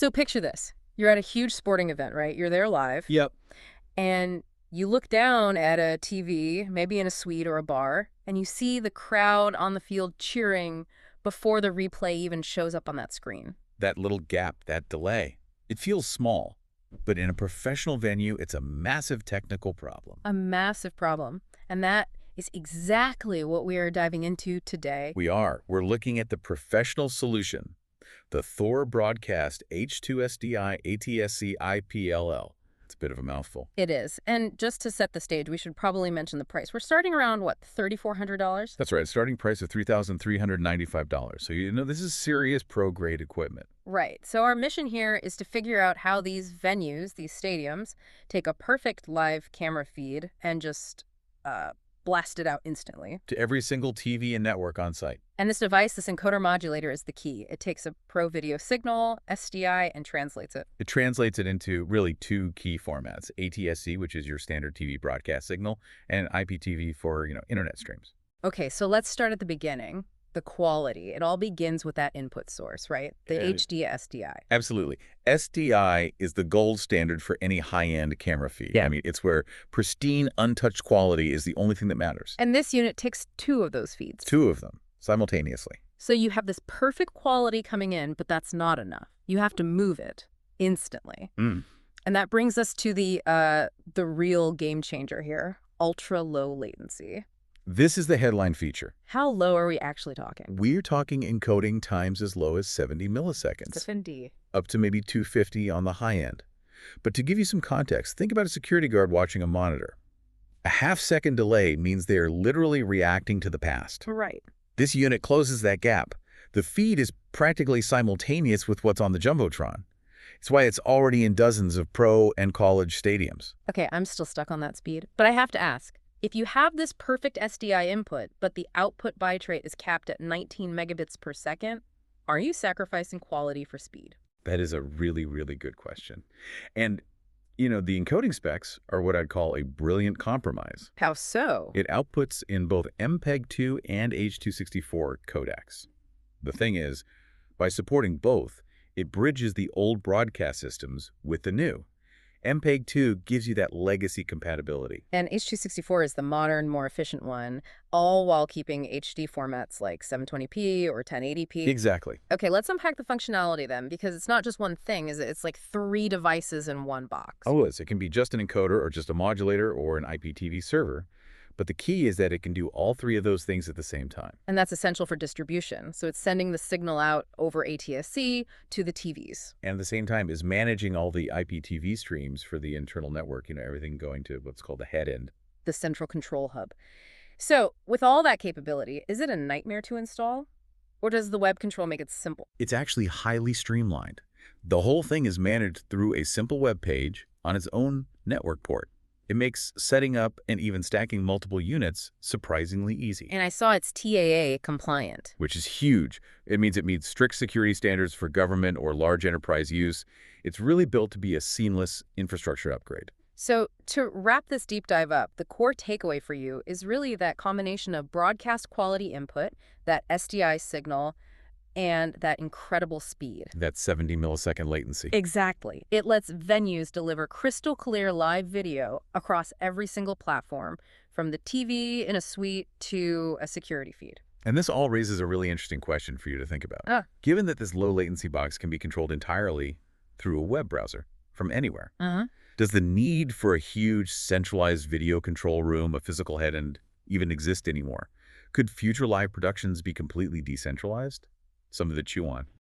So picture this. You're at a huge sporting event, right? You're there live. Yep. And you look down at a TV, maybe in a suite or a bar, and you see the crowd on the field cheering before the replay even shows up on that screen. That little gap, that delay. It feels small, but in a professional venue, it's a massive technical problem. A massive problem. And that is exactly what we are diving into today. We're looking at the professional solution, the Thor Broadcast H-2SDI-ATSC-IPLL. It's a bit of a mouthful. It is. And just to set the stage, we should probably mention the price. We're starting around, what, $3,400? That's right. Starting price of $3,395. So, this is serious pro-grade equipment. Right. So our mission here is to figure out how these venues, these stadiums, take a perfect live camera feed and just blast it out instantly. To every single TV and network on site. And this device, this encoder modulator, is the key. It takes a pro video signal, SDI, and translates it. It translates it into really two key formats, ATSC, which is your standard TV broadcast signal, and IPTV for, internet streams. Okay, so let's start at the beginning. The quality. It all begins with that input source, right? The HD-SDI. Absolutely. SDI is the gold standard for any high-end camera feed. Yeah. I mean, it's where pristine, untouched quality is the only thing that matters. And this unit takes two of those feeds. Two of them, simultaneously. So you have this perfect quality coming in, but that's not enough. You have to move it instantly. And that brings us to the real game changer here, ultra low latency. This is the headline feature. How low are we actually talking? We're talking encoding times as low as 70 milliseconds. 70. Up to maybe 250 on the high end. But to give you some context, think about a security guard watching a monitor. A half-second delay means they're literally reacting to the past. Right. This unit closes that gap. The feed is practically simultaneous with what's on the Jumbotron. It's why it's already in dozens of pro and college stadiums. Okay, I'm still stuck on that speed. But I have to ask, if you have this perfect SDI input, but the output bitrate is capped at 19 megabits per second, are you sacrificing quality for speed? That is a really, really good question. And, the encoding specs are what I'd call a brilliant compromise. How so? It outputs in both MPEG-2 and H.264 codecs. The thing is, by supporting both, it bridges the old broadcast systems with the new. MPEG-2 gives you that legacy compatibility. And H.264 is the modern, more efficient one, all while keeping HD formats like 720p or 1080p. Exactly. Okay, let's unpack the functionality then, because it's not just one thing, is it? It's like 3 devices in one box. Oh, it can be just an encoder or just a modulator or an IPTV server. But the key is that it can do all three of those things at the same time. And that's essential for distribution. So it's sending the signal out over ATSC to the TVs. And at the same time is managing all the IPTV streams for the internal network, everything going to what's called the headend. The central control hub. So with all that capability, is it a nightmare to install? Or does the web control make it simple? It's actually highly streamlined. The whole thing is managed through a simple web page on its own network port. It makes setting up and even stacking multiple units surprisingly easy. And I saw it's TAA compliant. Which is huge. It means it meets strict security standards for government or large enterprise use. It's really built to be a seamless infrastructure upgrade. So to wrap this deep dive up, the core takeaway for you is really that combination of broadcast quality input, that SDI signal, and that incredible speed. That 70 millisecond latency. Exactly. It lets venues deliver crystal clear live video across every single platform, from the TV in a suite to a security feed. And this all raises a really interesting question for you to think about. Given that this low latency box can be controlled entirely through a web browser from anywhere, does the need for a huge centralized video control room, a physical headend, even exist anymore? Could future live productions be completely decentralized? Something to chew on.